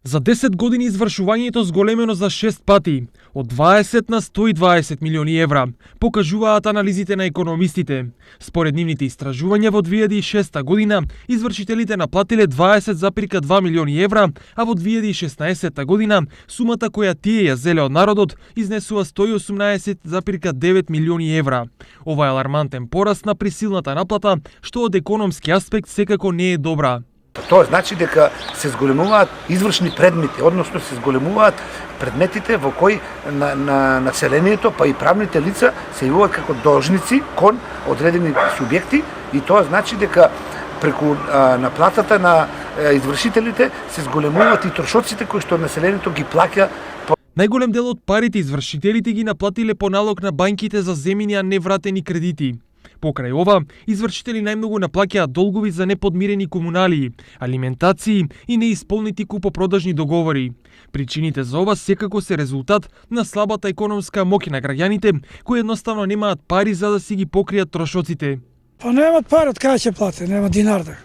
За 10 години извршувањето зголемено за 6 пати, од 20 на 120 милиони евра, покажуваат анализите на економистите. Според нивните истражувања во 2006 година, извршителите наплатиле 20,2 милиони евра, а во 2016 година, сумата која тие ја зеле од народот изнесува 118,9 милиони евра. Ова е алармантен пораст на присилната наплата, што од економски аспект секако не е добра. Тоа значи дека се зголемуваат извршни предмети, односно се зголемуваат предметите во кои на населението, па и правните лица се јавуваат како должници кон одредени субјекти, и тоа значи дека преку наплатата на извршителите се зголемуваат и трошоците кои што населението ги плаќа. Најголем дел од парите извршителите ги наплатиле по налог на банките за земени а невратени кредити. Покрај ова, извршители најмногу наплаќаат долгови за неподмирени комуналии, алиментации и неисполнети купопродажни договори. Причините за ова секако се резултат на слабата економска моќ на граѓаните, кои едноставно немаат пари за да си ги покријат трошоците. Па немаат пари, од кај ќе плате, нема динар да.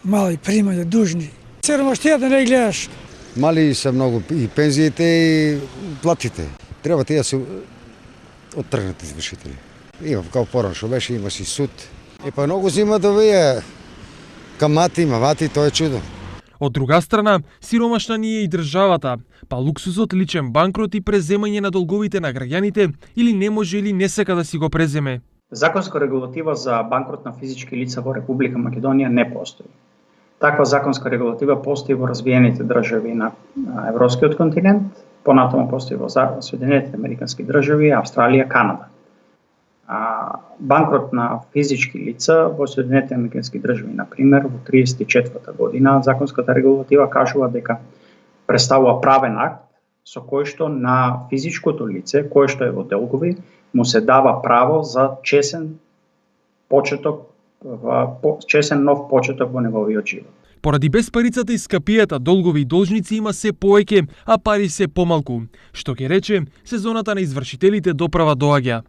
Мали примања, дужни. Сиромаштија да не гледаш. Мали се многу и пензиите и платите. Треба тие да се оттргнат извршители. Има како порано што беше, има си суд. Па многу зимат овие камати, мавати, тоа е чудо. Од друга страна, сиромашна ни е и државата, па луксусот личен банкрот и преземање на долговите на граѓаните или не може или не сака да си го преземе. Законска регулатива за банкрот на физички лица во Република Македонија не постои. Таква законска регулатива постои во развиените држави на европскиот континент, понатаму постои во Соединетите американски држави, Австралија, Канада. Банкрот на физички лица во Соединетите американски држави, например, во 34-та година, законската регулатива кажува дека представува правен акт со кој што на физичкото лице, кое што е во долгови, му се дава право за чесен нов почеток во неговиот живот. Поради безпарицата и скапијата долгови и должници има се повеќе, а пари се помалку, што ќе рече сезоната на извршителите доправа доаѓа.